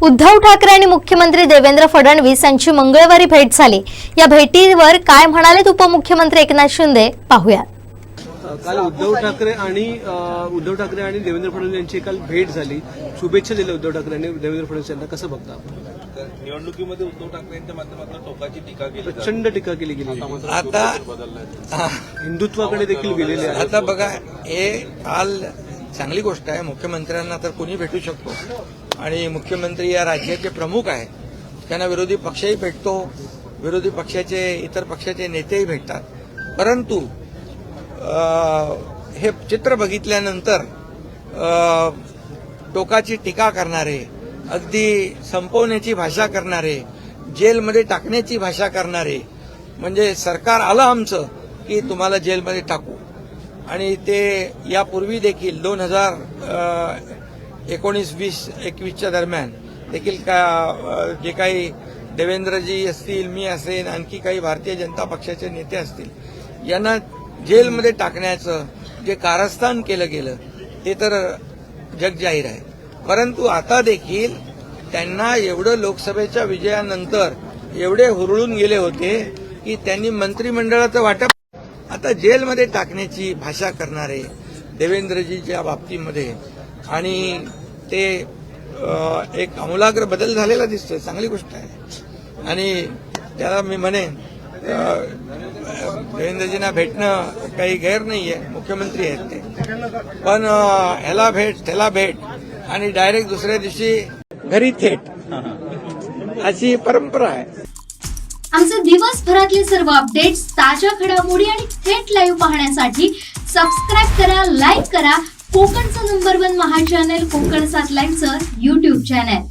उद्धव ठाकरे आणि मुख्यमंत्री देवेंद्र फडणवीस यांची मंगळवारी भेट झाली। या भेटीवर काय म्हणालेत उपमुख्यमंत्री एकनाथ शिंदे पाहूया। काल उद्धव ठाकरे आणि देवेंद्र फडणवीस यांची काल भेट झाली। शुभेच्छा दिल्या उद्धव ठाकरे आणि देवेंद्र फडणवीस यांना, कसं बघता? निवडणुकीमध्ये उद्धव ठाकरे यांच्या माध्यमातून टोकाची टीका केली, प्रचंड टीका केली गेली, आता हिंदुत्वाकडे देखील गेलेले आहे। आता बघा, हे काल चांगली गोष्ट आहे। मुख्यमंत्र्यांना तर कोणी भेटू शकतो आणि मुख्यमंत्री या राज्याचे प्रमुख आहेत, त्यांना विरोधी पक्षही भेटतो, विरोधी पक्षाचे इतर पक्षाचे नेतेही भेटतात। परंतु हे चित्र बघितल्यानंतर टोकाची टीका करणारे, अगदी संपवण्याची भाषा करणारे, जेलमध्ये टाकण्याची भाषा करणारे, म्हणजे सरकार आलं आमचं की तुम्हाला जेलमध्ये टाकू, आणि ते यापूर्वी देखील 2019-20-21च्या दरम्यान देखील जे काही देवेंद्रजी असतील, मी असेन, आणखी काही भारतीय जनता पक्षाचे नेते असतील, यांना जेलमध्ये टाकण्याचं जे कारस्थान केलं गेलं ते तर जगजाहीर आहे। परंतु आता देखील त्यांना एवढं लोकसभेच्या विजयानंतर एवढे हुरळून गेले होते की त्यांनी मंत्रिमंडळाचं वाटप आता जेलमध्ये टाकण्याची भाषा करणारे देवेंद्रजीच्या बाबतीमध्ये, आणि ते एक आमूलाग्र बदल झालेला दिसतोय, चांगली गोष्ट आहे। आणि त्याला मी म्हणेन देवेंद्रजींना भेटणं काही गैर नाहीये, मुख्यमंत्री आहेत ते, पण ह्याला भेट त्याला भेट आणि डायरेक्ट दुसऱ्या दिवशी घरी थेट, अशी परंपरा आहे। आमचे दिवसभरातले सर्व अपडेट्स, ताज्या घडामोडी आणि थेट लाईव्ह पाहण्यासाठी सबस्क्राईब करा, लाईक करा कोकणचं नंबर 1 महा चॅनल कोकण 7 लाईव्हचं YouTube चॅनल।